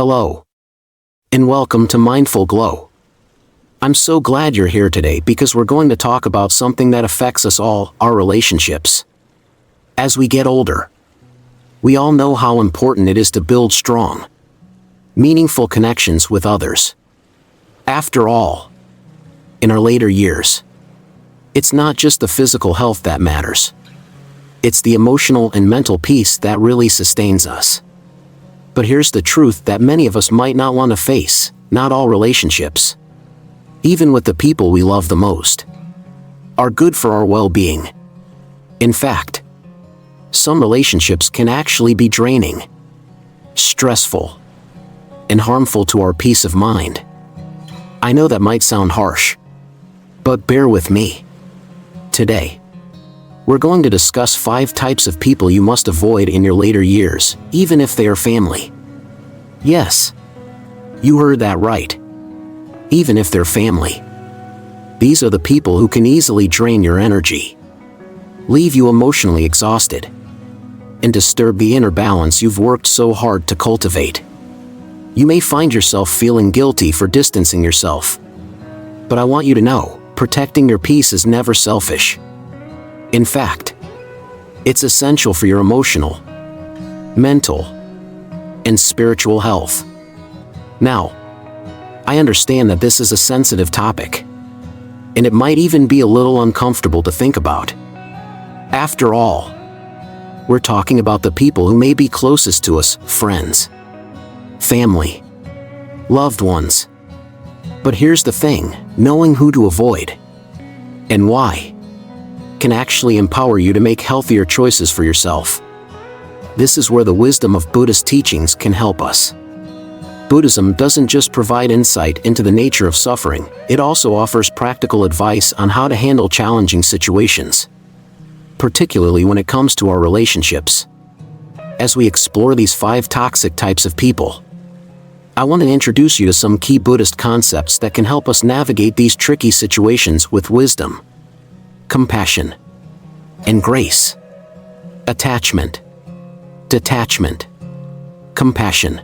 Hello. And welcome to Mindful Glow. I'm so glad you're here today because we're going to talk about something that affects us all, our relationships. As we get older, we all know how important it is to build strong, meaningful connections with others. After all, in our later years, it's not just the physical health that matters. It's the emotional and mental peace that really sustains us. But here's the truth that many of us might not want to face: not all relationships, even with the people we love the most, are good for our well-being. In fact, some relationships can actually be draining, stressful, and harmful to our peace of mind. I know that might sound harsh, but bear with me. Today, we're going to discuss 5 types of people you must avoid in your later years, even if they are family. Yes, you heard that right. Even if they're family. These are the people who can easily drain your energy, leave you emotionally exhausted, and disturb the inner balance you've worked so hard to cultivate. You may find yourself feeling guilty for distancing yourself. But I want you to know, protecting your peace is never selfish. In fact, it's essential for your emotional, mental, and spiritual health. Now, I understand that this is a sensitive topic, and it might even be a little uncomfortable to think about. After all, we're talking about the people who may be closest to us: friends, family, loved ones. But here's the thing: knowing who to avoid and why can actually empower you to make healthier choices for yourself. This is where the wisdom of Buddhist teachings can help us. Buddhism doesn't just provide insight into the nature of suffering, it also offers practical advice on how to handle challenging situations, particularly when it comes to our relationships. As we explore these 5 toxic types of people, I want to introduce you to some key Buddhist concepts that can help us navigate these tricky situations with wisdom, compassion, and grace. Attachment, detachment, compassion,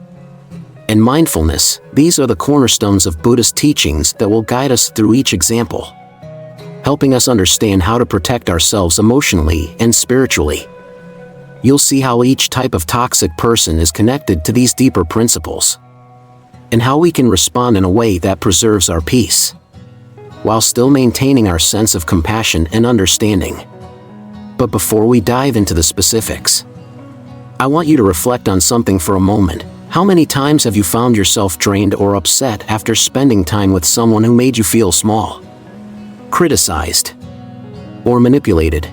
and mindfulness. These are the cornerstones of Buddhist teachings that will guide us through each example, helping us understand how to protect ourselves emotionally and spiritually. You'll see how each type of toxic person is connected to these deeper principles, and how we can respond in a way that preserves our peace, while still maintaining our sense of compassion and understanding. But before we dive into the specifics, I want you to reflect on something for a moment. How many times have you found yourself drained or upset after spending time with someone who made you feel small, criticized, or manipulated?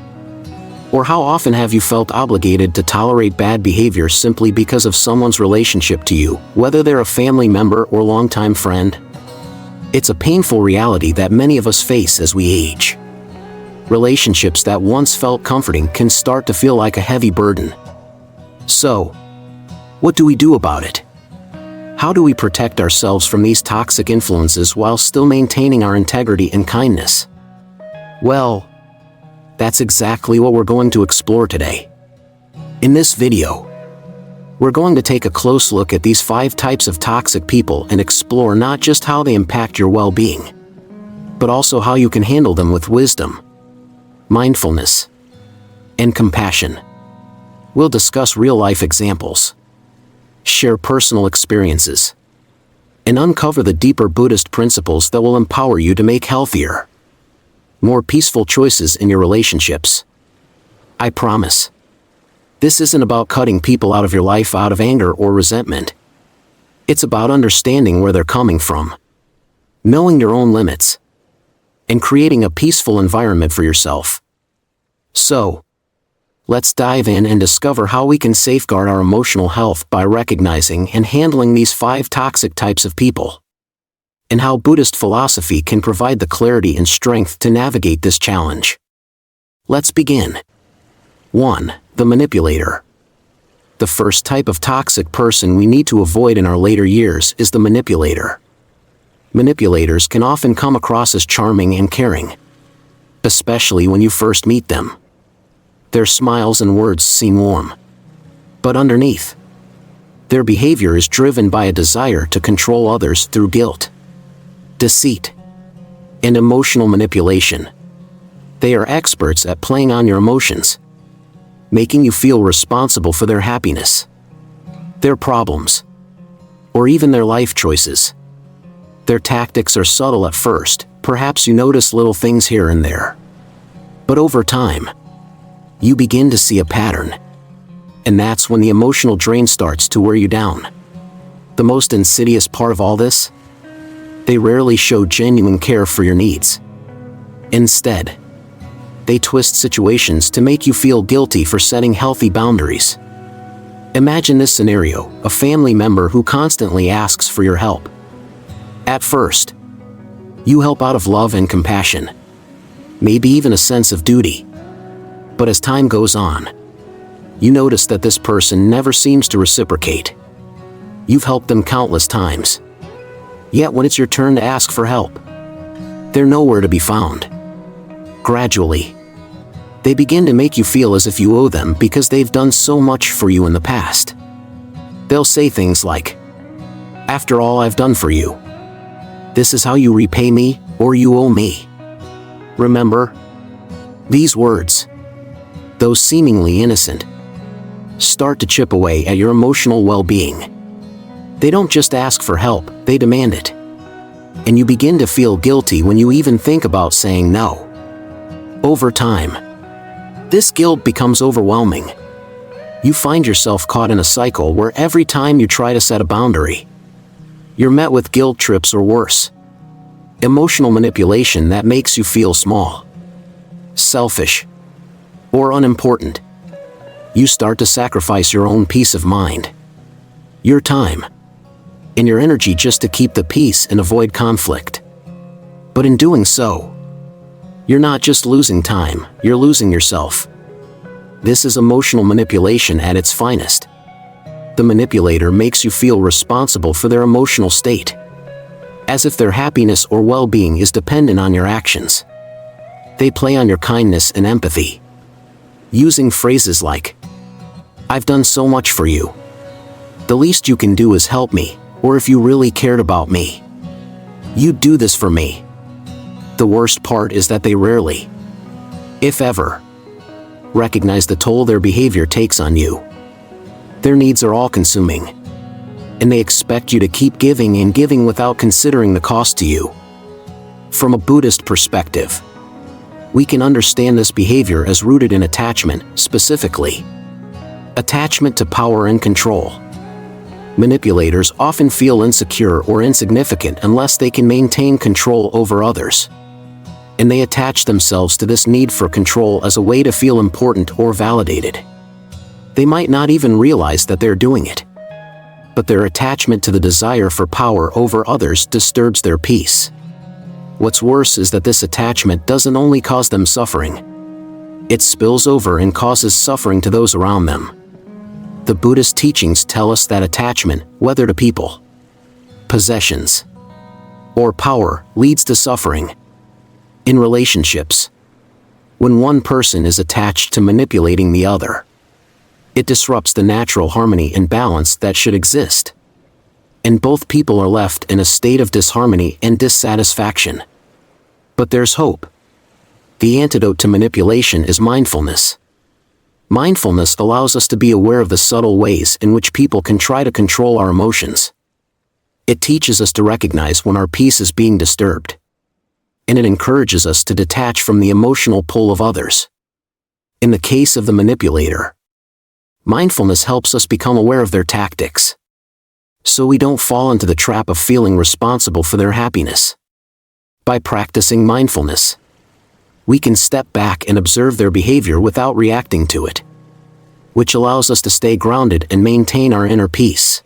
Or how often have you felt obligated to tolerate bad behavior simply because of someone's relationship to you, whether they're a family member or longtime friend? It's a painful reality that many of us face as we age. Relationships that once felt comforting can start to feel like a heavy burden. So, what do we do about it? How do we protect ourselves from these toxic influences while still maintaining our integrity and kindness? Well, that's exactly what we're going to explore today. In this video, we're going to take a close look at these 5 types of toxic people and explore not just how they impact your well-being, but also how you can handle them with wisdom, mindfulness, and compassion. We'll discuss real-life examples, share personal experiences, and uncover the deeper Buddhist principles that will empower you to make healthier, more peaceful choices in your relationships. I promise, this isn't about cutting people out of your life out of anger or resentment. It's about understanding where they're coming from, knowing your own limits, and creating a peaceful environment for yourself. So, let's dive in and discover how we can safeguard our emotional health by recognizing and handling these 5 toxic types of people, and how Buddhist philosophy can provide the clarity and strength to navigate this challenge. Let's begin. 1. The manipulator. The first type of toxic person we need to avoid in our later years is the manipulator. Manipulators can often come across as charming and caring, especially when you first meet them. Their smiles and words seem warm, but underneath, Their behavior is driven by a desire to control others through guilt, deceit, and emotional manipulation. They are experts at playing on your emotions, making you feel responsible for their happiness, their problems, or even their life choices. Their tactics are subtle at first, perhaps you notice little things here and there. But over time, you begin to see a pattern. And that's when the emotional drain starts to wear you down. The most insidious part of all this? They rarely show genuine care for your needs. Instead, they twist situations to make you feel guilty for setting healthy boundaries. Imagine this scenario: a family member who constantly asks for your help. At first, you help out of love and compassion, maybe even a sense of duty. But as time goes on, you notice that this person never seems to reciprocate. You've helped them countless times. Yet when it's your turn to ask for help, they're nowhere to be found. Gradually, they begin to make you feel as if you owe them because they've done so much for you in the past. They'll say things like, "After all I've done for you, this is how you repay me, or you owe me." Remember? These words, though seemingly innocent, start to chip away at your emotional well-being. They don't just ask for help, they demand it. And you begin to feel guilty when you even think about saying no. Over time, this guilt becomes overwhelming. You find yourself caught in a cycle where every time you try to set a boundary, you're met with guilt trips or worse. Emotional manipulation that makes you feel small, selfish, or unimportant. You start to sacrifice your own peace of mind, your time, and your energy just to keep the peace and avoid conflict. But in doing so, you're not just losing time, you're losing yourself. This is emotional manipulation at its finest. The manipulator makes you feel responsible for their emotional state, as if their happiness or well-being is dependent on your actions. They play on your kindness and empathy, using phrases like, "I've done so much for you. The least you can do is help me," or "If you really cared about me, you'd do this for me." The worst part is that they rarely, if ever, recognize the toll their behavior takes on you. Their needs are all-consuming, and they expect you to keep giving and giving without considering the cost to you. From a Buddhist perspective, we can understand this behavior as rooted in attachment, specifically attachment to power and control. Manipulators often feel insecure or insignificant unless they can maintain control over others. And they attach themselves to this need for control as a way to feel important or validated. They might not even realize that they're doing it, but their attachment to the desire for power over others disturbs their peace. What's worse is that this attachment doesn't only cause them suffering, it spills over and causes suffering to those around them. The Buddhist teachings tell us that attachment, whether to people, possessions, or power, leads to suffering. In relationships, when one person is attached to manipulating the other, it disrupts the natural harmony and balance that should exist. And both people are left in a state of disharmony and dissatisfaction. But there's hope. The antidote to manipulation is mindfulness. Mindfulness allows us to be aware of the subtle ways in which people can try to control our emotions. It teaches us to recognize when our peace is being disturbed, and it encourages us to detach from the emotional pull of others. In the case of the manipulator, mindfulness helps us become aware of their tactics, so we don't fall into the trap of feeling responsible for their happiness. By practicing mindfulness, we can step back and observe their behavior without reacting to it, which allows us to stay grounded and maintain our inner peace.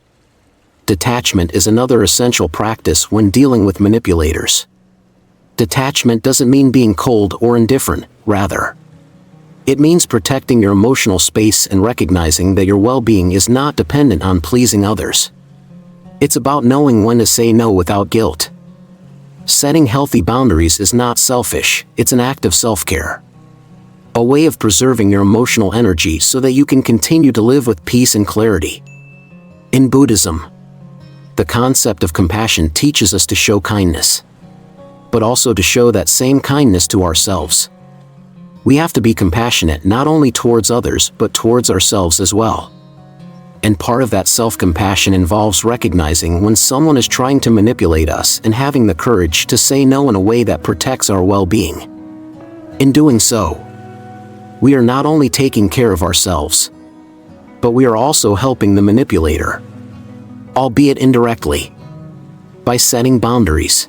Detachment is another essential practice when dealing with manipulators. Detachment doesn't mean being cold or indifferent, rather, it means protecting your emotional space and recognizing that your well-being is not dependent on pleasing others. It's about knowing when to say no without guilt. Setting healthy boundaries is not selfish, it's an act of self-care. A way of preserving your emotional energy so that you can continue to live with peace and clarity. In Buddhism, the concept of compassion teaches us to show kindness, but also to show that same kindness to ourselves. We have to be compassionate not only towards others but towards ourselves as well. And part of that self-compassion involves recognizing when someone is trying to manipulate us and having the courage to say no in a way that protects our well-being. In doing so, we are not only taking care of ourselves, but we are also helping the manipulator, albeit indirectly. By setting boundaries,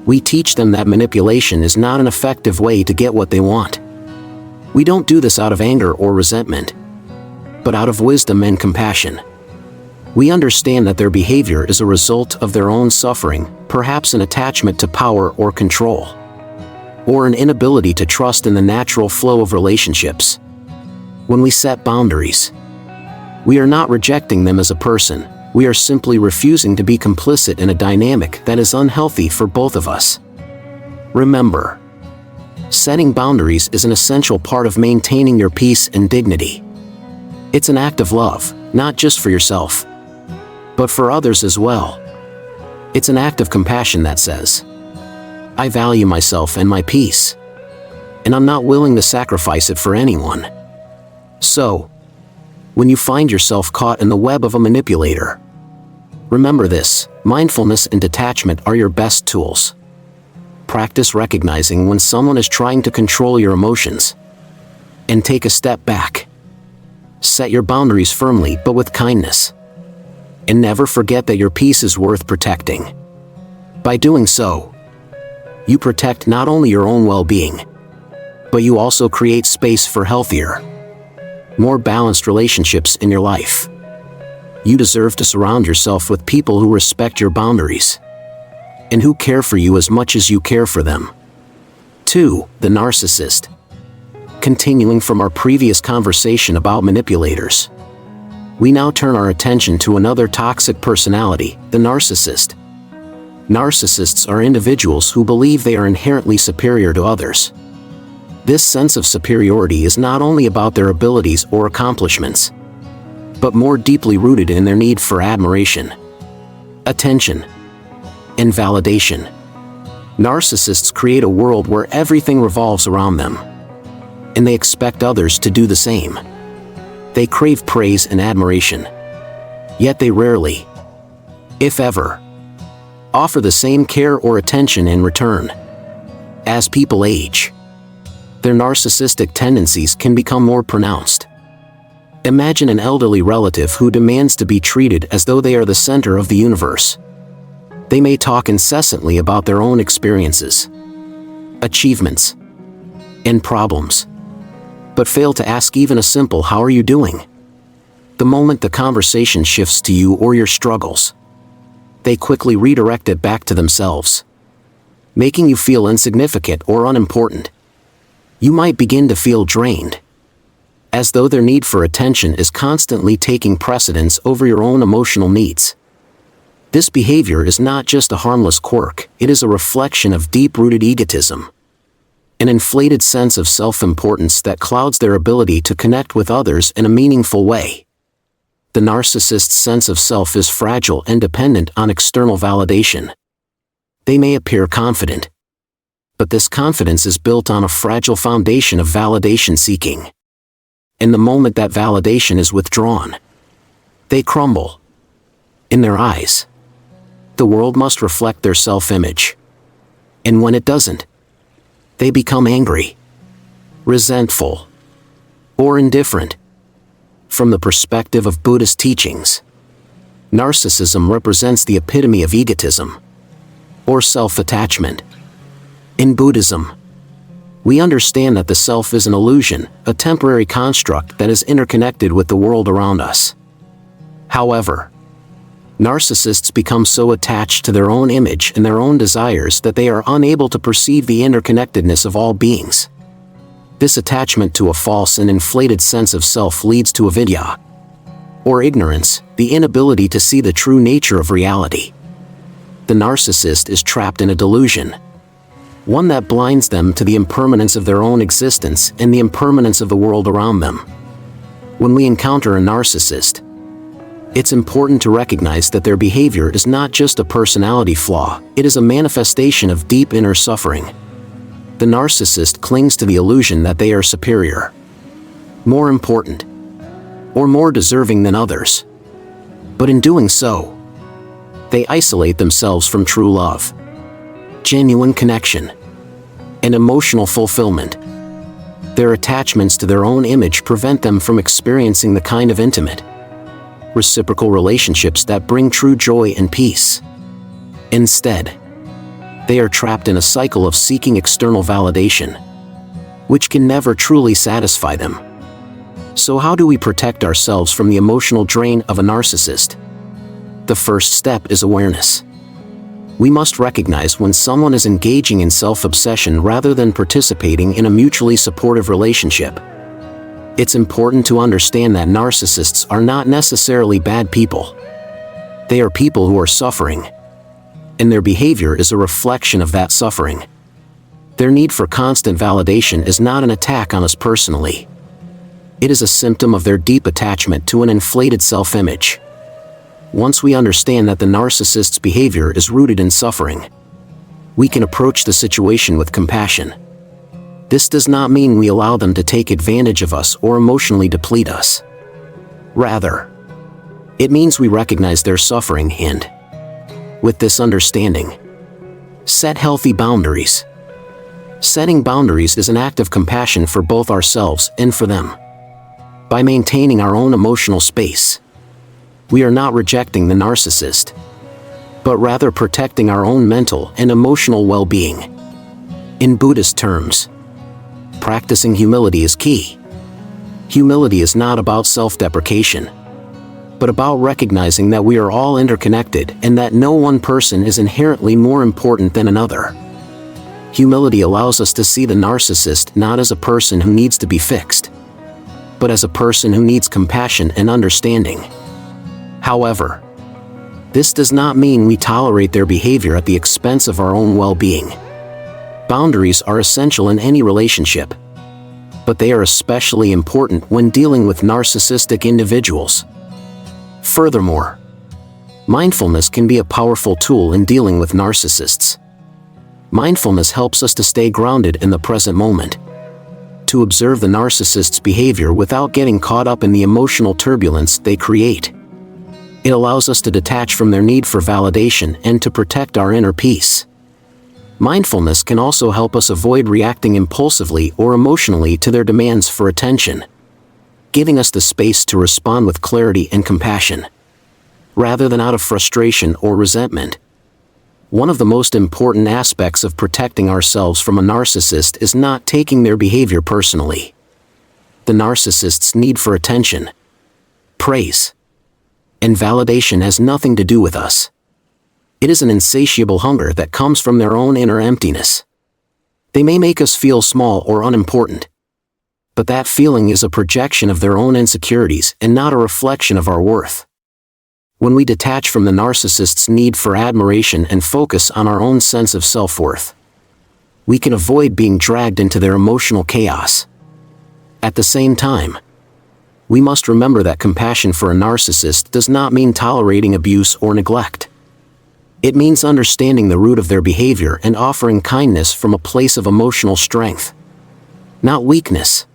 we teach them that manipulation is not an effective way to get what they want. We don't do this out of anger or resentment, but out of wisdom and compassion. We understand that their behavior is a result of their own suffering, perhaps an attachment to power or control, or an inability to trust in the natural flow of relationships. When we set boundaries, we are not rejecting them as a person, we are simply refusing to be complicit in a dynamic that is unhealthy for both of us. Remember, setting boundaries is an essential part of maintaining your peace and dignity. It's an act of love, not just for yourself, but for others as well. It's an act of compassion that says, I value myself and my peace, and I'm not willing to sacrifice it for anyone. So, when you find yourself caught in the web of a manipulator, remember this: mindfulness and detachment are your best tools. Practice recognizing when someone is trying to control your emotions, and take a step back. Set your boundaries firmly but with kindness. And never forget that your peace is worth protecting. By doing so, you protect not only your own well-being, but you also create space for healthier, more balanced relationships in your life. You deserve to surround yourself with people who respect your boundaries, and who care for you as much as you care for them. 2. The narcissist. Continuing from our previous conversation about manipulators, we now turn our attention to another toxic personality, the narcissist. Narcissists are individuals who believe they are inherently superior to others. This sense of superiority is not only about their abilities or accomplishments, but more deeply rooted in their need for admiration, attention, and validation. Narcissists create a world where everything revolves around them, and they expect others to do the same. They crave praise and admiration, yet they rarely, if ever, offer the same care or attention in return. As people age, their narcissistic tendencies can become more pronounced. Imagine an elderly relative who demands to be treated as though they are the center of the universe. They may talk incessantly about their own experiences, achievements, and problems, but fail to ask even a simple "How are you doing?" The moment the conversation shifts to you or your struggles, they quickly redirect it back to themselves, making you feel insignificant or unimportant. You might begin to feel drained, as though their need for attention is constantly taking precedence over your own emotional needs. This behavior is not just a harmless quirk, it is a reflection of deep-rooted egotism, an inflated sense of self-importance that clouds their ability to connect with others in a meaningful way. The narcissist's sense of self is fragile and dependent on external validation. They may appear confident, but this confidence is built on a fragile foundation of validation seeking. And the moment that validation is withdrawn, they crumble. In their eyes, the world must reflect their self-image. And when it doesn't, they become angry, resentful, or indifferent. From the perspective of Buddhist teachings, narcissism represents the epitome of egotism, or self-attachment. In Buddhism, we understand that the self is an illusion, a temporary construct that is interconnected with the world around us. However, narcissists become so attached to their own image and their own desires that they are unable to perceive the interconnectedness of all beings. This attachment to a false and inflated sense of self leads to avidya, or ignorance, the inability to see the true nature of reality. The narcissist is trapped in a delusion, one that blinds them to the impermanence of their own existence and the impermanence of the world around them. When we encounter a narcissist, It's important to recognize that their behavior is not just a personality flaw, it is a manifestation of deep inner suffering. The narcissist clings to the illusion that they are superior, more important, or more deserving than others. But in doing so, they isolate themselves from true love, genuine connection, and emotional fulfillment. Their attachments to their own image prevent them from experiencing the kind of intimate, reciprocal relationships that bring true joy and peace. Instead, they are trapped in a cycle of seeking external validation, which can never truly satisfy them. So how do we protect ourselves from the emotional drain of a narcissist? The first step is awareness. We must recognize when someone is engaging in self-obsession rather than participating in a mutually supportive relationship. It's important to understand that narcissists are not necessarily bad people. They are people who are suffering, and their behavior is a reflection of that suffering. Their need for constant validation is not an attack on us personally. It is a symptom of their deep attachment to an inflated self-image. Once we understand that the narcissist's behavior is rooted in suffering, we can approach the situation with compassion. This does not mean we allow them to take advantage of us or emotionally deplete us. Rather, it means we recognize their suffering and, with this understanding, set healthy boundaries. Setting boundaries is an act of compassion for both ourselves and for them. By maintaining our own emotional space, we are not rejecting the narcissist, but rather protecting our own mental and emotional well-being. In Buddhist terms, practicing humility is key. Humility is not about self-deprecation, but about recognizing that we are all interconnected and that no one person is inherently more important than another. Humility allows us to see the narcissist not as a person who needs to be fixed, but as a person who needs compassion and understanding. However, this does not mean we tolerate their behavior at the expense of our own well-being. Boundaries are essential in any relationship, but they are especially important when dealing with narcissistic individuals. Furthermore, mindfulness can be a powerful tool in dealing with narcissists. Mindfulness helps us to stay grounded in the present moment, to observe the narcissist's behavior without getting caught up in the emotional turbulence they create. It allows us to detach from their need for validation and to protect our inner peace. Mindfulness can also help us avoid reacting impulsively or emotionally to their demands for attention, giving us the space to respond with clarity and compassion, rather than out of frustration or resentment. One of the most important aspects of protecting ourselves from a narcissist is not taking their behavior personally. The narcissist's need for attention, praise, and validation has nothing to do with us. It is an insatiable hunger that comes from their own inner emptiness. They may make us feel small or unimportant, but that feeling is a projection of their own insecurities and not a reflection of our worth. When we detach from the narcissist's need for admiration and focus on our own sense of self-worth, we can avoid being dragged into their emotional chaos. At the same time, we must remember that compassion for a narcissist does not mean tolerating abuse or neglect. It means understanding the root of their behavior and offering kindness from a place of emotional strength, not weakness.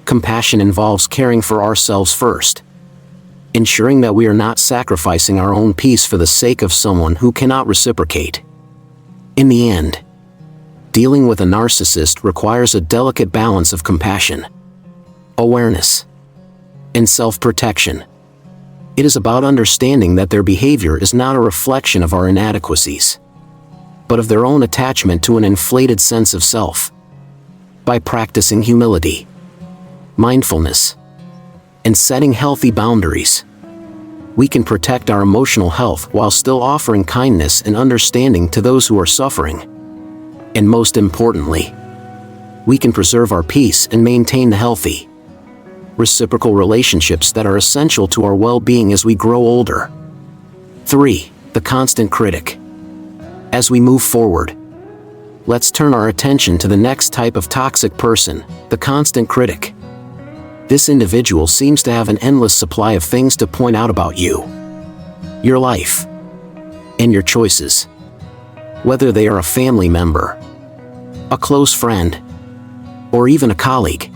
Compassion involves caring for ourselves first, ensuring that we are not sacrificing our own peace for the sake of someone who cannot reciprocate. In the end, dealing with a narcissist requires a delicate balance of compassion, awareness, and self-protection. It is about understanding that their behavior is not a reflection of our inadequacies, but of their own attachment to an inflated sense of self. By practicing humility, mindfulness, and setting healthy boundaries, we can protect our emotional health while still offering kindness and understanding to those who are suffering. And most importantly, we can preserve our peace and maintain the healthy, reciprocal relationships that are essential to our well-being as we grow older. 3. The constant critic. As we move forward, let's turn our attention to the next type of toxic person, the constant critic. This individual seems to have an endless supply of things to point out about you, your life, and your choices. Whether they are a family member, a close friend, or even a colleague,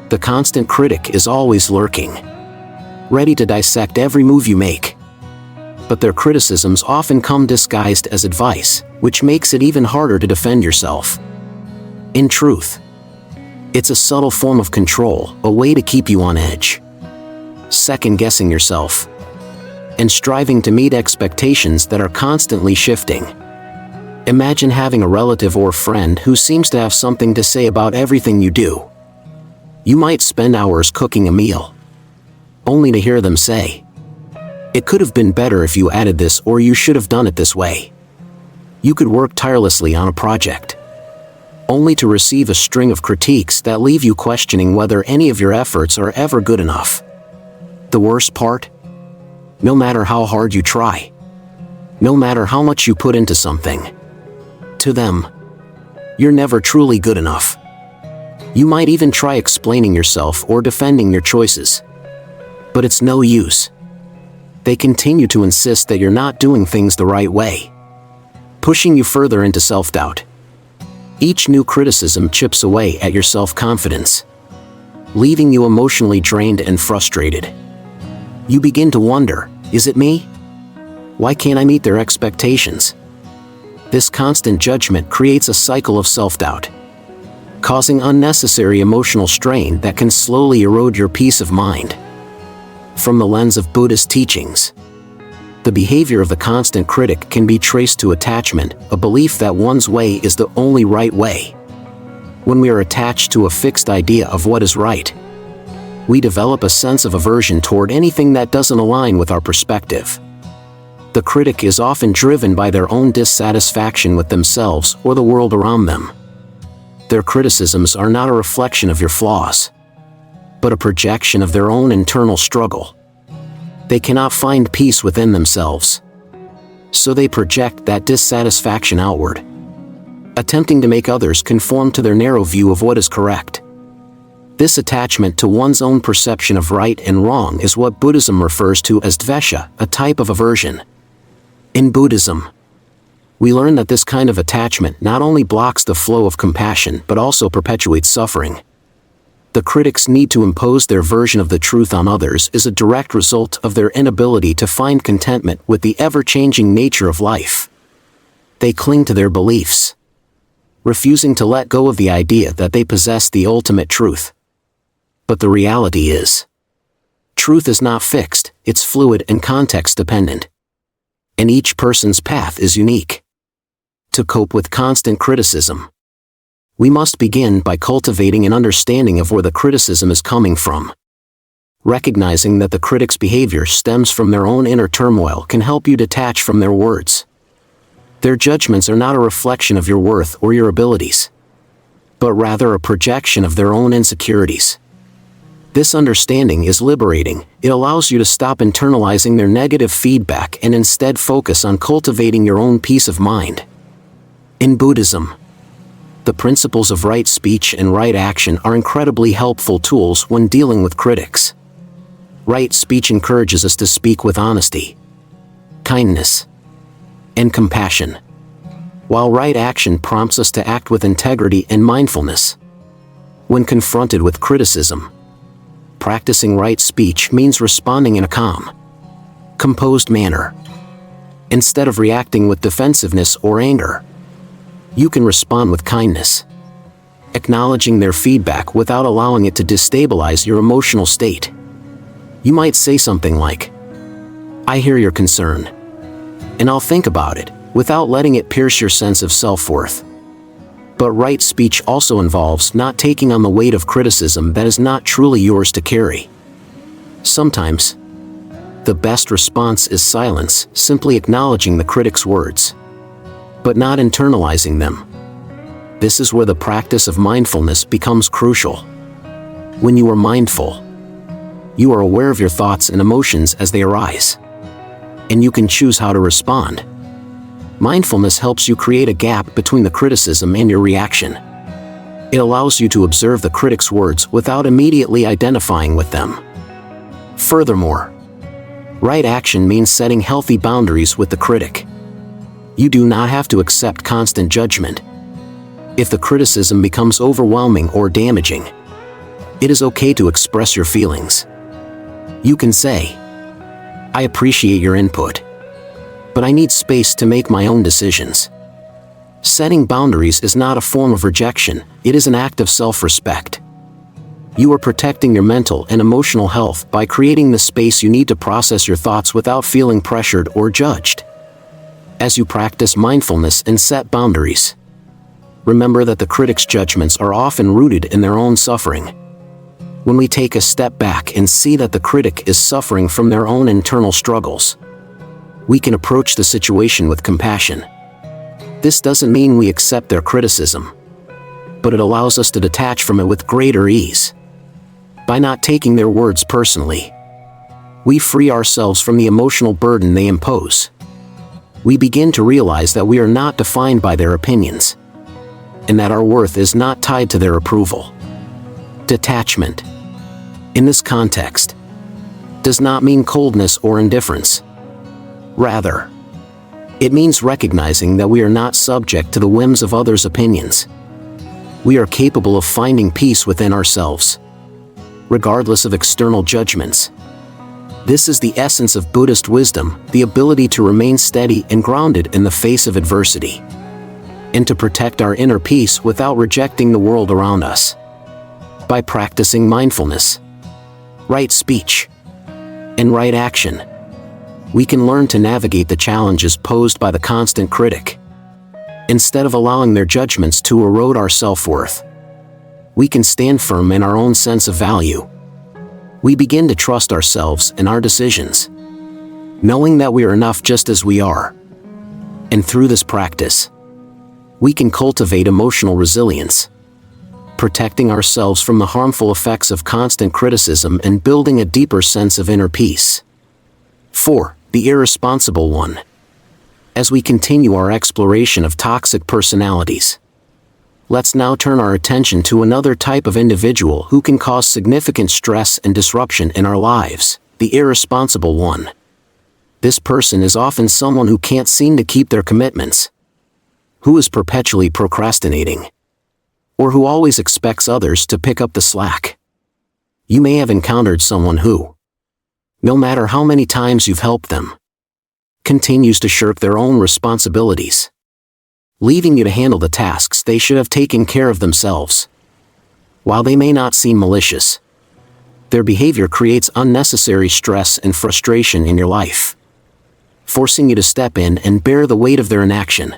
the constant critic is always lurking, ready to dissect every move you make. But their criticisms often come disguised as advice, which makes it even harder to defend yourself. In truth, it's a subtle form of control, a way to keep you on edge, second-guessing yourself, and striving to meet expectations that are constantly shifting. Imagine having a relative or friend who seems to have something to say about everything you do. You might spend hours cooking a meal, only to hear them say, "It could have been better if you added this, or you should have done it this way." You could work tirelessly on a project, only to receive a string of critiques that leave you questioning whether any of your efforts are ever good enough. The worst part? No matter how hard you try, no matter how much you put into something, to them, you're never truly good enough. You might even try explaining yourself or defending your choices, but it's no use. They continue to insist that you're not doing things the right way, pushing you further into self-doubt. Each new criticism chips away at your self-confidence, leaving you emotionally drained and frustrated. You begin to wonder, is it me? Why can't I meet their expectations? This constant judgment creates a cycle of self-doubt, causing unnecessary emotional strain that can slowly erode your peace of mind. From the lens of Buddhist teachings, the behavior of the constant critic can be traced to attachment, a belief that one's way is the only right way. When we are attached to a fixed idea of what is right, we develop a sense of aversion toward anything that doesn't align with our perspective. The critic is often driven by their own dissatisfaction with themselves or the world around them. Their criticisms are not a reflection of your flaws, but a projection of their own internal struggle. They cannot find peace within themselves, so they project that dissatisfaction outward, attempting to make others conform to their narrow view of what is correct. This attachment to one's own perception of right and wrong is what Buddhism refers to as dvesha, a type of aversion. In Buddhism, we learn that this kind of attachment not only blocks the flow of compassion but also perpetuates suffering. The critic's need to impose their version of the truth on others is a direct result of their inability to find contentment with the ever-changing nature of life. They cling to their beliefs, refusing to let go of the idea that they possess the ultimate truth. But the reality is, truth is not fixed, it's fluid and context-dependent. And each person's path is unique. To cope with constant criticism, we must begin by cultivating an understanding of where the criticism is coming from. Recognizing that the critic's behavior stems from their own inner turmoil can help you detach from their words. Their judgments are not a reflection of your worth or your abilities, but rather a projection of their own insecurities. This understanding is liberating. It allows you to stop internalizing their negative feedback and instead focus on cultivating your own peace of mind. In Buddhism, the principles of right speech and right action are incredibly helpful tools when dealing with critics. Right speech encourages us to speak with honesty, kindness, and compassion, while right action prompts us to act with integrity and mindfulness. When confronted with criticism, practicing right speech means responding in a calm, composed manner. Instead of reacting with defensiveness or anger, you can respond with kindness, acknowledging their feedback without allowing it to destabilize your emotional state. You might say something like, "I hear your concern, and I'll think about it," without letting it pierce your sense of self-worth. But right speech also involves not taking on the weight of criticism that is not truly yours to carry. Sometimes, the best response is silence, simply acknowledging the critic's words, but not internalizing them. This is where the practice of mindfulness becomes crucial. When you are mindful, you are aware of your thoughts and emotions as they arise, and you can choose how to respond. Mindfulness helps you create a gap between the criticism and your reaction. It allows you to observe the critic's words without immediately identifying with them. Furthermore, right action means setting healthy boundaries with the critic. You do not have to accept constant judgment. If the criticism becomes overwhelming or damaging, it is okay to express your feelings. You can say, "I appreciate your input, but I need space to make my own decisions." Setting boundaries is not a form of rejection, it is an act of self-respect. You are protecting your mental and emotional health by creating the space you need to process your thoughts without feeling pressured or judged. As you practice mindfulness and set boundaries, remember that the critic's judgments are often rooted in their own suffering. When we take a step back and see that the critic is suffering from their own internal struggles, we can approach the situation with compassion. This doesn't mean we accept their criticism, but it allows us to detach from it with greater ease. By not taking their words personally, we free ourselves from the emotional burden they impose. We begin to realize that we are not defined by their opinions, and that our worth is not tied to their approval. Detachment, in this context, does not mean coldness or indifference. Rather, it means recognizing that we are not subject to the whims of others' opinions. We are capable of finding peace within ourselves, regardless of external judgments. This is the essence of Buddhist wisdom, the ability to remain steady and grounded in the face of adversity, and to protect our inner peace without rejecting the world around us. By practicing mindfulness, right speech, and right action, we can learn to navigate the challenges posed by the constant critic. Instead of allowing their judgments to erode our self-worth, we can stand firm in our own sense of value. We begin to trust ourselves and our decisions, knowing that we are enough just as we are. And through this practice, we can cultivate emotional resilience, protecting ourselves from the harmful effects of constant criticism and building a deeper sense of inner peace. 4. The irresponsible one. As we continue our exploration of toxic personalities, let's now turn our attention to another type of individual who can cause significant stress and disruption in our lives, the irresponsible one. This person is often someone who can't seem to keep their commitments, who is perpetually procrastinating, or who always expects others to pick up the slack. You may have encountered someone who, no matter how many times you've helped them, continues to shirk their own responsibilities, leaving you to handle the tasks they should have taken care of themselves. While they may not seem malicious, their behavior creates unnecessary stress and frustration in your life, forcing you to step in and bear the weight of their inaction.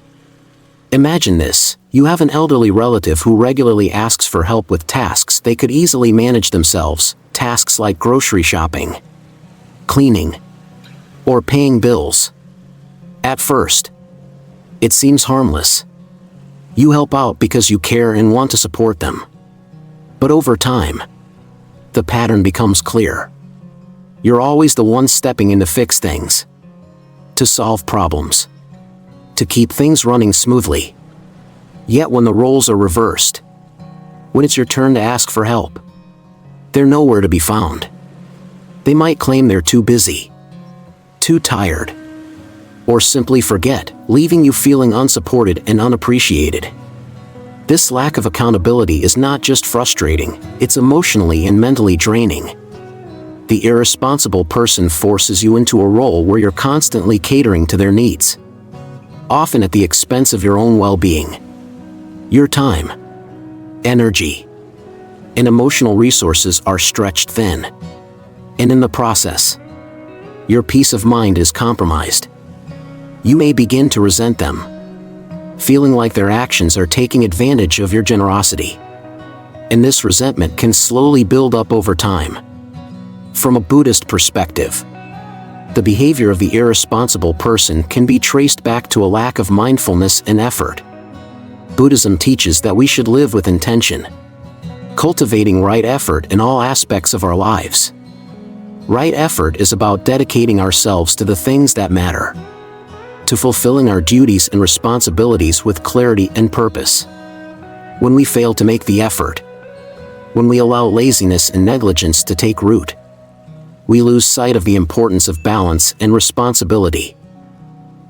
Imagine this: you have an elderly relative who regularly asks for help with tasks they could easily manage themselves, tasks like grocery shopping, cleaning, or paying bills. At first, it seems harmless. You help out because you care and want to support them. But over time, the pattern becomes clear. You're always the one stepping in to fix things, to solve problems, to keep things running smoothly. Yet when the roles are reversed, when it's your turn to ask for help, they're nowhere to be found. They might claim they're too busy, too tired, or simply forget, leaving you feeling unsupported and unappreciated. This lack of accountability is not just frustrating, it's emotionally and mentally draining. The irresponsible person forces you into a role where you're constantly catering to their needs, often at the expense of your own well-being. Your time, energy, and emotional resources are stretched thin, and in the process, your peace of mind is compromised. You may begin to resent them, feeling like their actions are taking advantage of your generosity. And this resentment can slowly build up over time. From a Buddhist perspective, the behavior of the irresponsible person can be traced back to a lack of mindfulness and effort. Buddhism teaches that we should live with intention, cultivating right effort in all aspects of our lives. Right effort is about dedicating ourselves to the things that matter, to fulfilling our duties and responsibilities with clarity and purpose. When we fail to make the effort, when we allow laziness and negligence to take root, we lose sight of the importance of balance and responsibility.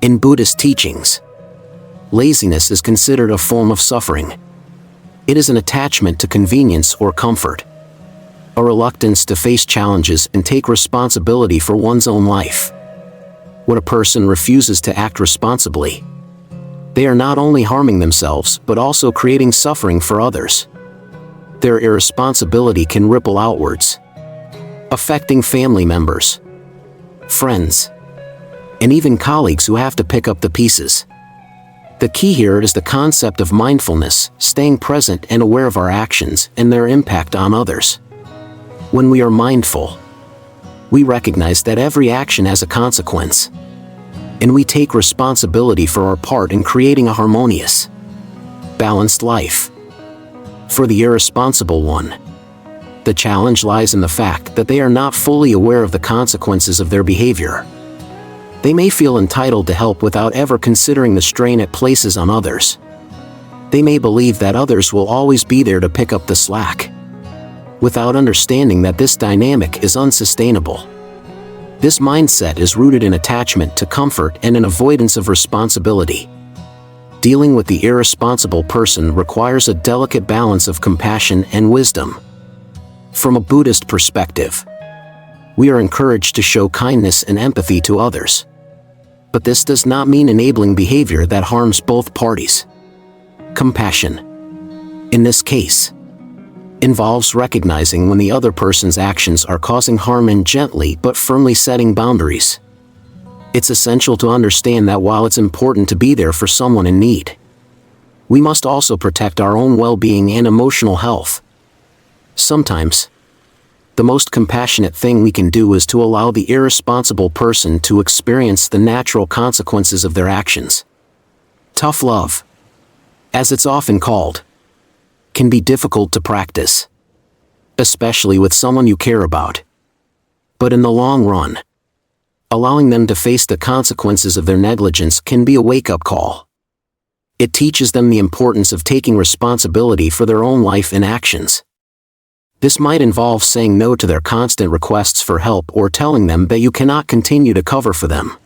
In Buddhist teachings, laziness is considered a form of suffering. It is an attachment to convenience or comfort, a reluctance to face challenges and take responsibility for one's own life. When a person refuses to act responsibly, they are not only harming themselves but also creating suffering for others. Their irresponsibility can ripple outwards, affecting family members, friends, and even colleagues who have to pick up the pieces. The key here is the concept of mindfulness, staying present and aware of our actions and their impact on others. When we are mindful, we recognize that every action has a consequence, and we take responsibility for our part in creating a harmonious, balanced life. For the irresponsible one, the challenge lies in the fact that they are not fully aware of the consequences of their behavior. They may feel entitled to help without ever considering the strain it places on others. They may believe that others will always be there to pick up the slack, without understanding that this dynamic is unsustainable. This mindset is rooted in attachment to comfort and an avoidance of responsibility. Dealing with the irresponsible person requires a delicate balance of compassion and wisdom. From a Buddhist perspective, we are encouraged to show kindness and empathy to others. But this does not mean enabling behavior that harms both parties. Compassion, in this case, involves recognizing when the other person's actions are causing harm and gently but firmly setting boundaries. It's essential to understand that while it's important to be there for someone in need, we must also protect our own well-being and emotional health. Sometimes, the most compassionate thing we can do is to allow the irresponsible person to experience the natural consequences of their actions. Tough love, as it's often called, can be difficult to practice, especially with someone you care about. But in the long run, allowing them to face the consequences of their negligence can be a wake-up call. It teaches them the importance of taking responsibility for their own life and actions. This might involve saying no to their constant requests for help or telling them that you cannot continue to cover for them.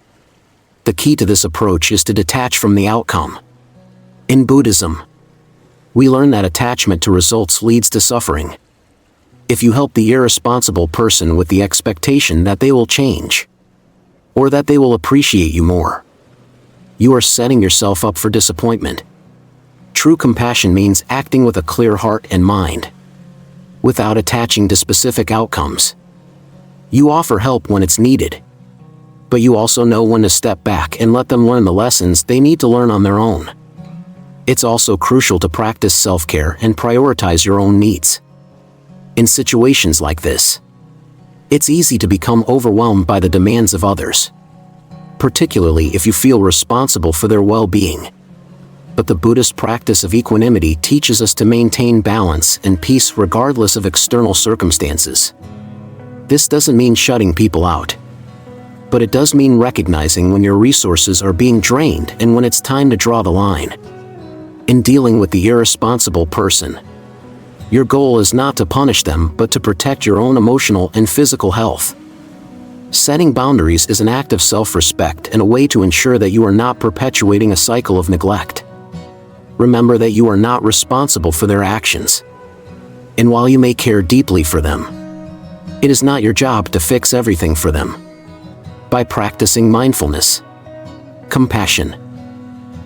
The key to this approach is to detach from the outcome. In Buddhism, we learn that attachment to results leads to suffering. If you help the irresponsible person with the expectation that they will change, or that they will appreciate you more, you are setting yourself up for disappointment. True compassion means acting with a clear heart and mind, without attaching to specific outcomes. You offer help when it's needed, but you also know when to step back and let them learn the lessons they need to learn on their own. It's also crucial to practice self-care and prioritize your own needs. In situations like this, it's easy to become overwhelmed by the demands of others, particularly if you feel responsible for their well-being. But the Buddhist practice of equanimity teaches us to maintain balance and peace regardless of external circumstances. This doesn't mean shutting people out, but it does mean recognizing when your resources are being drained and when it's time to draw the line. In dealing with the irresponsible person, your goal is not to punish them but to protect your own emotional and physical health. Setting boundaries is an act of self-respect and a way to ensure that you are not perpetuating a cycle of neglect. Remember that you are not responsible for their actions. And while you may care deeply for them, it is not your job to fix everything for them. By practicing mindfulness, compassion,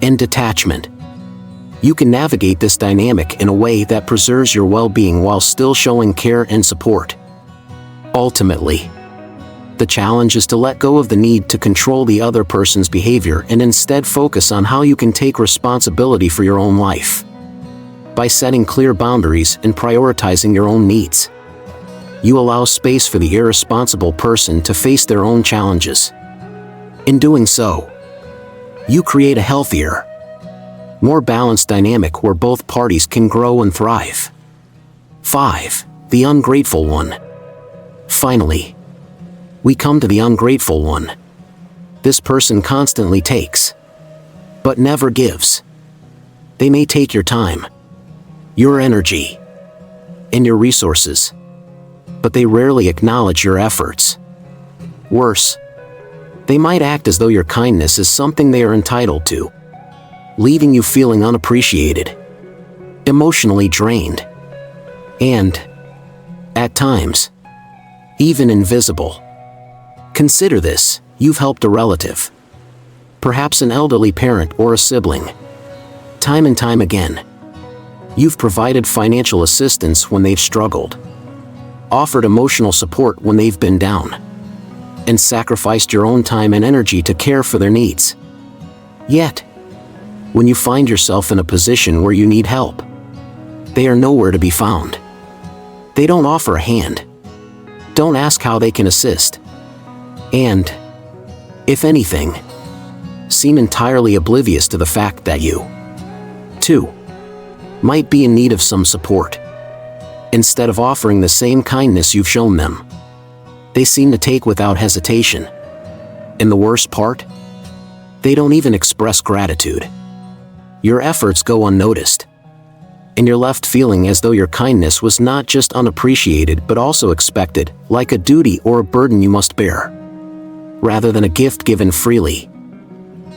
and detachment, you can navigate this dynamic in a way that preserves your well-being while still showing care and support. Ultimately, the challenge is to let go of the need to control the other person's behavior and instead focus on how you can take responsibility for your own life. By setting clear boundaries and prioritizing your own needs, you allow space for the irresponsible person to face their own challenges. In doing so, you create a healthier, more balanced dynamic where both parties can grow and thrive. 5. The ungrateful one. Finally, we come to the ungrateful one. This person constantly takes, but never gives. They may take your time, your energy, and your resources, but they rarely acknowledge your efforts. Worse, they might act as though your kindness is something they are entitled to, leaving you feeling unappreciated, emotionally drained, and, at times, even invisible. Consider this: you've helped a relative, perhaps an elderly parent or a sibling, time and time again. You've provided financial assistance when they've struggled, offered emotional support when they've been down, and sacrificed your own time and energy to care for their needs. Yet, when you find yourself in a position where you need help, they are nowhere to be found. They don't offer a hand, don't ask how they can assist, and, if anything, seem entirely oblivious to the fact that you, too, might be in need of some support. Instead of offering the same kindness you've shown them, they seem to take without hesitation. And the worst part? They don't even express gratitude. Your efforts go unnoticed, and you're left feeling as though your kindness was not just unappreciated but also expected, like a duty or a burden you must bear, rather than a gift given freely.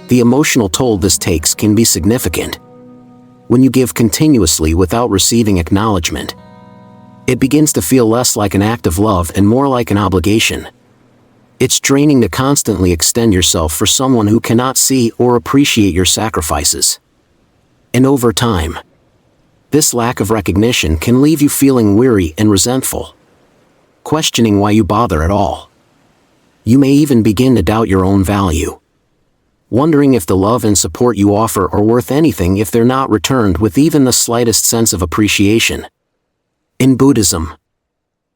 The emotional toll this takes can be significant. When you give continuously without receiving acknowledgement, it begins to feel less like an act of love and more like an obligation. It's draining to constantly extend yourself for someone who cannot see or appreciate your sacrifices. And over time, this lack of recognition can leave you feeling weary and resentful, questioning why you bother at all. You may even begin to doubt your own value, wondering if the love and support you offer are worth anything if they're not returned with even the slightest sense of appreciation. In Buddhism,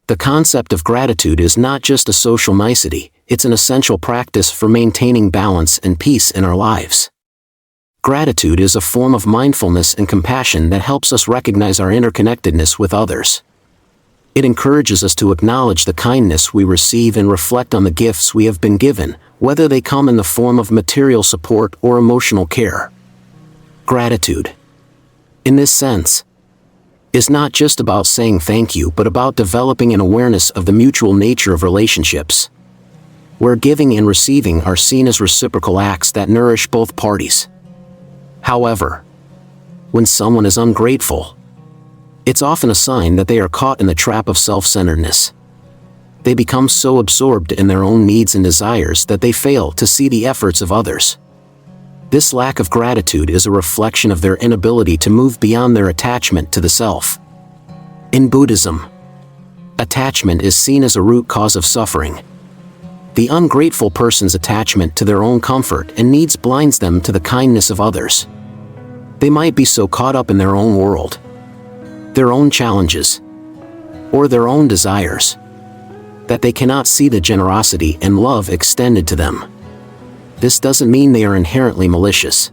the concept of gratitude is not just a social nicety, it's an essential practice for maintaining balance and peace in our lives. Gratitude is a form of mindfulness and compassion that helps us recognize our interconnectedness with others. It encourages us to acknowledge the kindness we receive and reflect on the gifts we have been given, whether they come in the form of material support or emotional care. Gratitude, in this sense, is not just about saying thank you but about developing an awareness of the mutual nature of relationships, where giving and receiving are seen as reciprocal acts that nourish both parties. However, when someone is ungrateful, it's often a sign that they are caught in the trap of self-centeredness. They become so absorbed in their own needs and desires that they fail to see the efforts of others. This lack of gratitude is a reflection of their inability to move beyond their attachment to the self. In Buddhism, attachment is seen as a root cause of suffering. The ungrateful person's attachment to their own comfort and needs blinds them to the kindness of others. They might be so caught up in their own world, their own challenges, or their own desires, that they cannot see the generosity and love extended to them. This doesn't mean they are inherently malicious,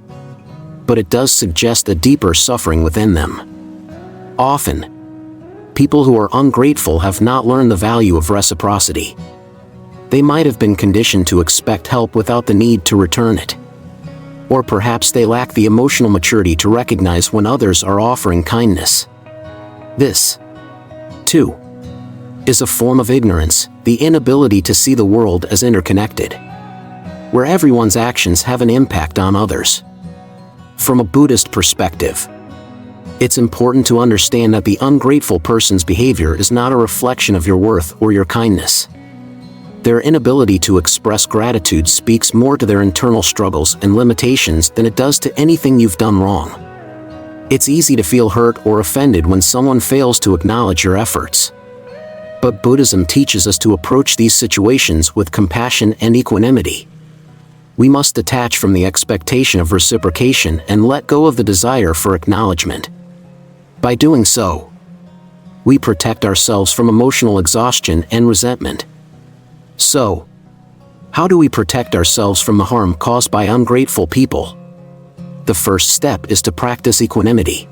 but it does suggest a deeper suffering within them. Often, people who are ungrateful have not learned the value of reciprocity. They might have been conditioned to expect help without the need to return it. Or perhaps they lack the emotional maturity to recognize when others are offering kindness. This, too, is a form of ignorance, the inability to see the world as interconnected, where everyone's actions have an impact on others. From a Buddhist perspective, it's important to understand that the ungrateful person's behavior is not a reflection of your worth or your kindness. Their inability to express gratitude speaks more to their internal struggles and limitations than it does to anything you've done wrong. It's easy to feel hurt or offended when someone fails to acknowledge your efforts. But Buddhism teaches us to approach these situations with compassion and equanimity. We must detach from the expectation of reciprocation and let go of the desire for acknowledgement. By doing so, we protect ourselves from emotional exhaustion and resentment. So, how do we protect ourselves from the harm caused by ungrateful people? The first step is to practice equanimity.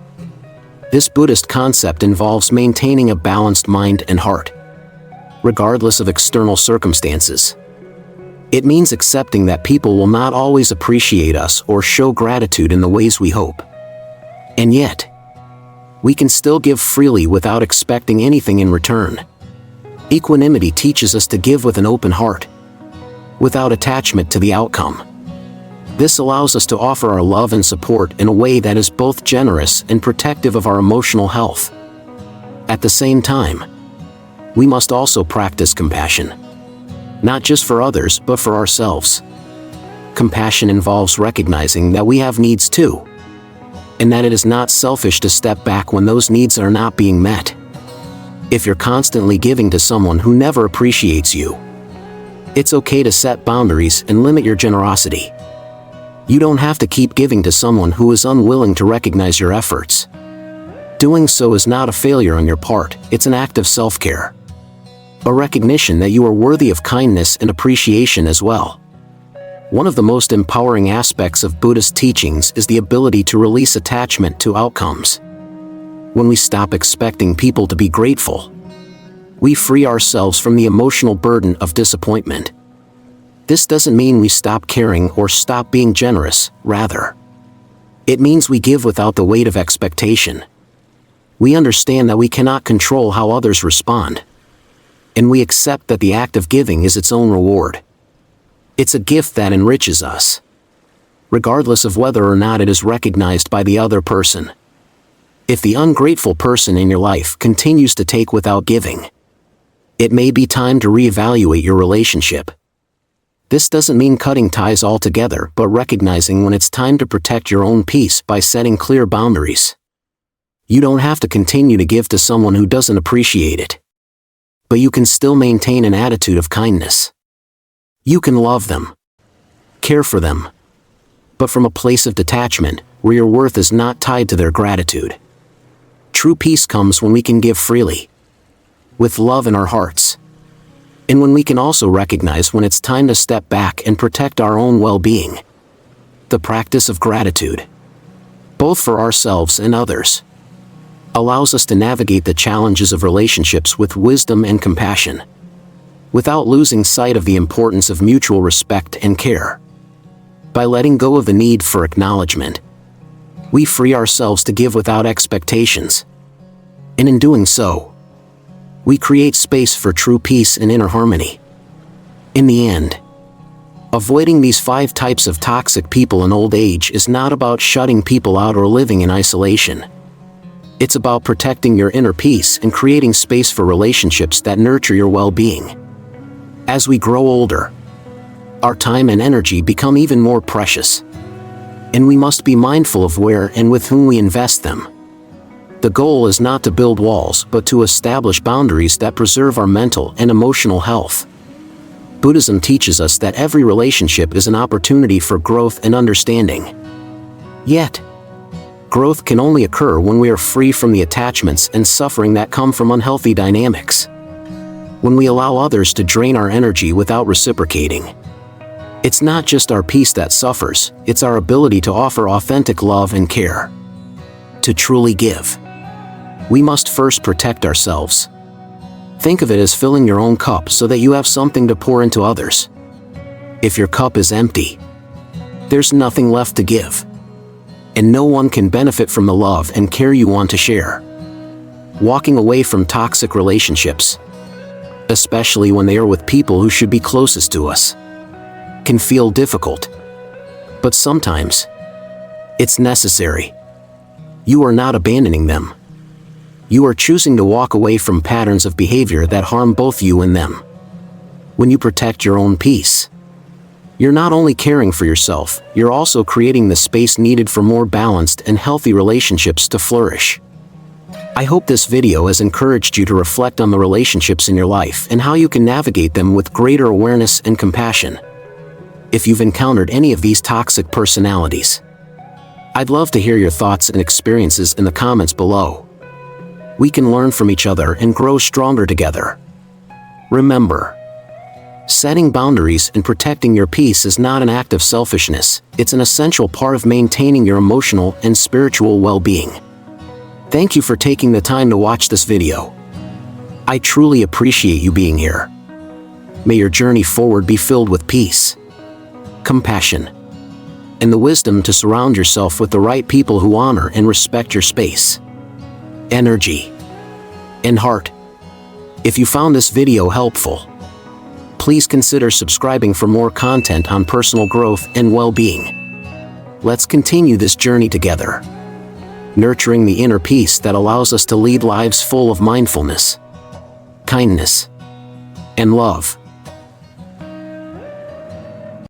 This Buddhist concept involves maintaining a balanced mind and heart, regardless of external circumstances. It means accepting that people will not always appreciate us or show gratitude in the ways we hope. And yet, We can still give freely without expecting anything in return. Equanimity teaches us to give with an open heart, without attachment to the outcome. This allows us to offer our love and support in a way that is both generous and protective of our emotional health. At the same time, we must also practice compassion, not just for others but for ourselves. Compassion involves recognizing that we have needs too, and that it is not selfish to step back when those needs are not being met. If you're constantly giving to someone who never appreciates you, it's okay to set boundaries and limit your generosity. You don't have to keep giving to someone who is unwilling to recognize your efforts. Doing so is not a failure on your part, it's an act of self-care. A recognition that you are worthy of kindness and appreciation as well. One of the most empowering aspects of Buddhist teachings is the ability to release attachment to outcomes. When we stop expecting people to be grateful, we free ourselves from the emotional burden of disappointment. This doesn't mean we stop caring or stop being generous, rather, it means we give without the weight of expectation. We understand that we cannot control how others respond, and we accept that the act of giving is its own reward. It's a gift that enriches us, regardless of whether or not it is recognized by the other person. If the ungrateful person in your life continues to take without giving, it may be time to reevaluate your relationship. This doesn't mean cutting ties altogether, but recognizing when it's time to protect your own peace by setting clear boundaries. You don't have to continue to give to someone who doesn't appreciate it, but you can still maintain an attitude of kindness. You can love them, care for them, but from a place of detachment, where your worth is not tied to their gratitude. True peace comes when we can give freely, with love in our hearts, and when we can also recognize when it's time to step back and protect our own well-being. The practice of gratitude, both for ourselves and others, allows us to navigate the challenges of relationships with wisdom and compassion, without losing sight of the importance of mutual respect and care. By letting go of the need for acknowledgement, we free ourselves to give without expectations. And in doing so, we create space for true peace and inner harmony. In the end, avoiding these 5 types of toxic people in old age is not about shutting people out or living in isolation. It's about protecting your inner peace and creating space for relationships that nurture your well-being. As we grow older, our time and energy become even more precious, and we must be mindful of where and with whom we invest them. The goal is not to build walls, but to establish boundaries that preserve our mental and emotional health. Buddhism teaches us that every relationship is an opportunity for growth and understanding. Yet, growth can only occur when we are free from the attachments and suffering that come from unhealthy dynamics. When we allow others to drain our energy without reciprocating, it's not just our peace that suffers, it's our ability to offer authentic love and care. To truly give, we must first protect ourselves. Think of it as filling your own cup so that you have something to pour into others. If your cup is empty, there's nothing left to give, and no one can benefit from the love and care you want to share. Walking away from toxic relationships, especially when they are with people who should be closest to us, can feel difficult, but sometimes it's necessary. You are not abandoning them. You are choosing to walk away from patterns of behavior that harm both you and them. When you protect your own peace, you're not only caring for yourself, you're also creating the space needed for more balanced and healthy relationships to flourish. I hope this video has encouraged you to reflect on the relationships in your life and how you can navigate them with greater awareness and compassion. If you've encountered any of these toxic personalities, I'd love to hear your thoughts and experiences in the comments below. We can learn from each other and grow stronger together. Remember, setting boundaries and protecting your peace is not an act of selfishness, it's an essential part of maintaining your emotional and spiritual well-being. Thank you for taking the time to watch this video. I truly appreciate you being here. May your journey forward be filled with peace, compassion, and the wisdom to surround yourself with the right people who honor and respect your space. energy, and heart. If you found this video helpful, please consider subscribing for more content on personal growth and well-being. Let's continue this journey together, nurturing the inner peace that allows us to lead lives full of mindfulness, kindness, and love.